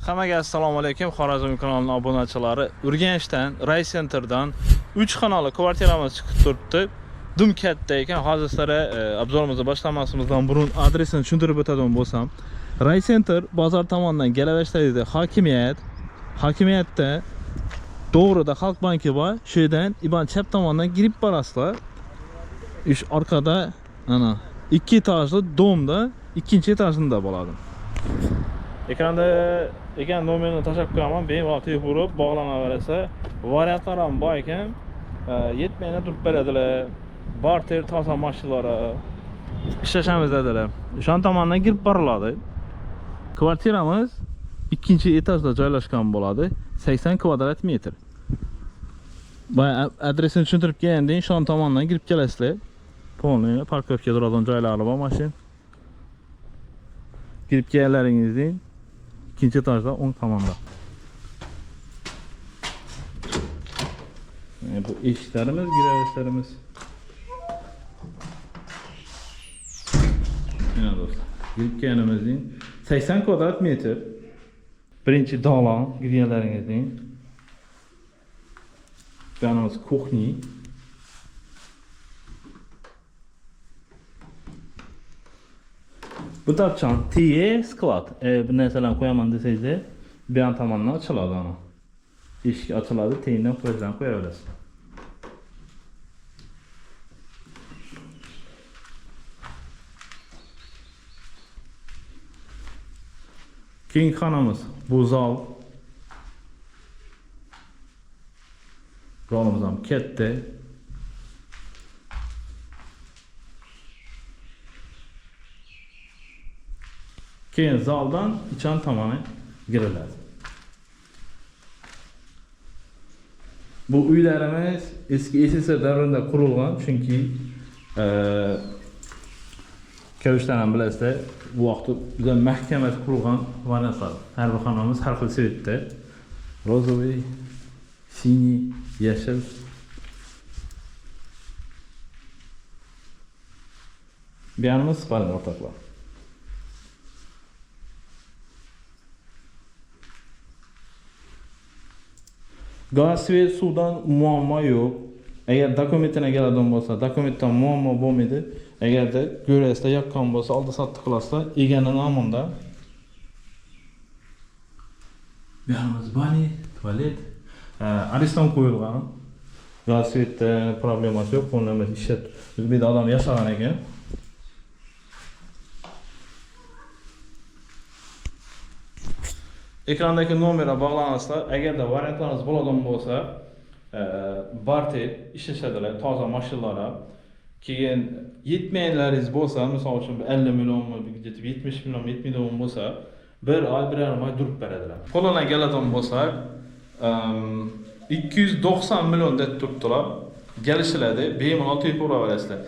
Hammaga assalomu alaykum. Xorazm kanalining obunachilari. Urganchdan, Raycenterdan 3 xonali kvartiramiz chiqib turibdi. Dum katta ekan. Hozir sizlarga obzorimizni boshlamasimizdan burun adresini tushuntirib o'tadigan bo'lsam, Raycenter bozor tomonidan Galavashdagi hokimiyatda to'g'rida Xalq banki bor. Shu yerdan IBAN chap tomondan kirib borasizlar. Ish orqada ana 2 etajli domda 2-etajında bo'ladi. Ekranda ekan nomerini tashlab qo'yaman, bemalol telefon urib bog'lanaversa, variantlar ham bor ekan. Yetmayni turib beradilar. Barter toza mashinalari ishlashamiz dedilar. O'shan tomondan kirib boriladi. Kvartiramiz 2-etajda joylashgan bo'ladi. 80 kvadrat metr. Bu adresini tushuntirib kelgandan keyin shon tomondan kirib kelasizlar. Polniy parkovka turadigan joylari bor mashin. Girip geldiğinizde 2. etajda 10 tomonda. Bu eshiklarimiz, giravishlarimiz. Mana do'stlar, girib kelganimizning 80 kvadrat metr. Birinchi dalan girganlaringizning. Yanımız kuxni. Bu tapçan tiye sklad. Bu narsalarni qo'yaman desangizlar, bu ham tomondan ochiladi ana. Eshik ochiladi, teyindan qo'yishdan qo'yaverasiz. Keyingi xonamiz bu zal. Zalimiz ham katta. Keyin zaldan ichan tomoni giriladi. Bu uylarimiz eski SSR davrida qurilgan, chunki ko'rishdan ham bilasizlar, bu vaqtda juda mahkamat qurilgan variantlar. Har bir xonamiz har xil svetda. Rozoviy, siniy, yashil. Bu yerimiz spalni o'rtoqlar. Gaz, svet, suvdan muammo yo'q. Agar dokumentini keladigan bo'lsa, dokumentdan muammo bo'lmaydi. Agarda go'rasida yoqqan bo'lsa, oldi sotdi qilasizlar, egani nomida. Bu yerimiz bani, tualet. Ariston qo'yilgan. Gaz, svetda problemasi yo'q. Qo'llanma ishlat. O'zbekda odam yashagan ekan. Ekrandagi nomerga bog'lanasizlar. Agarda variantlaringiz bo'ladigan bo'lsa, barter ishlashadilar, toza mashinalar. Keyin yetmaganlaringiz bo'lsa, misol uchun 50 millionmi, 70 million, 70 million bo'lsa, bir oy durib beradilar. Qo'ldan keladigan bo'lsa, 290 million deb turibdilar. Kelishiladi, bemalol telefon uraverasizlar.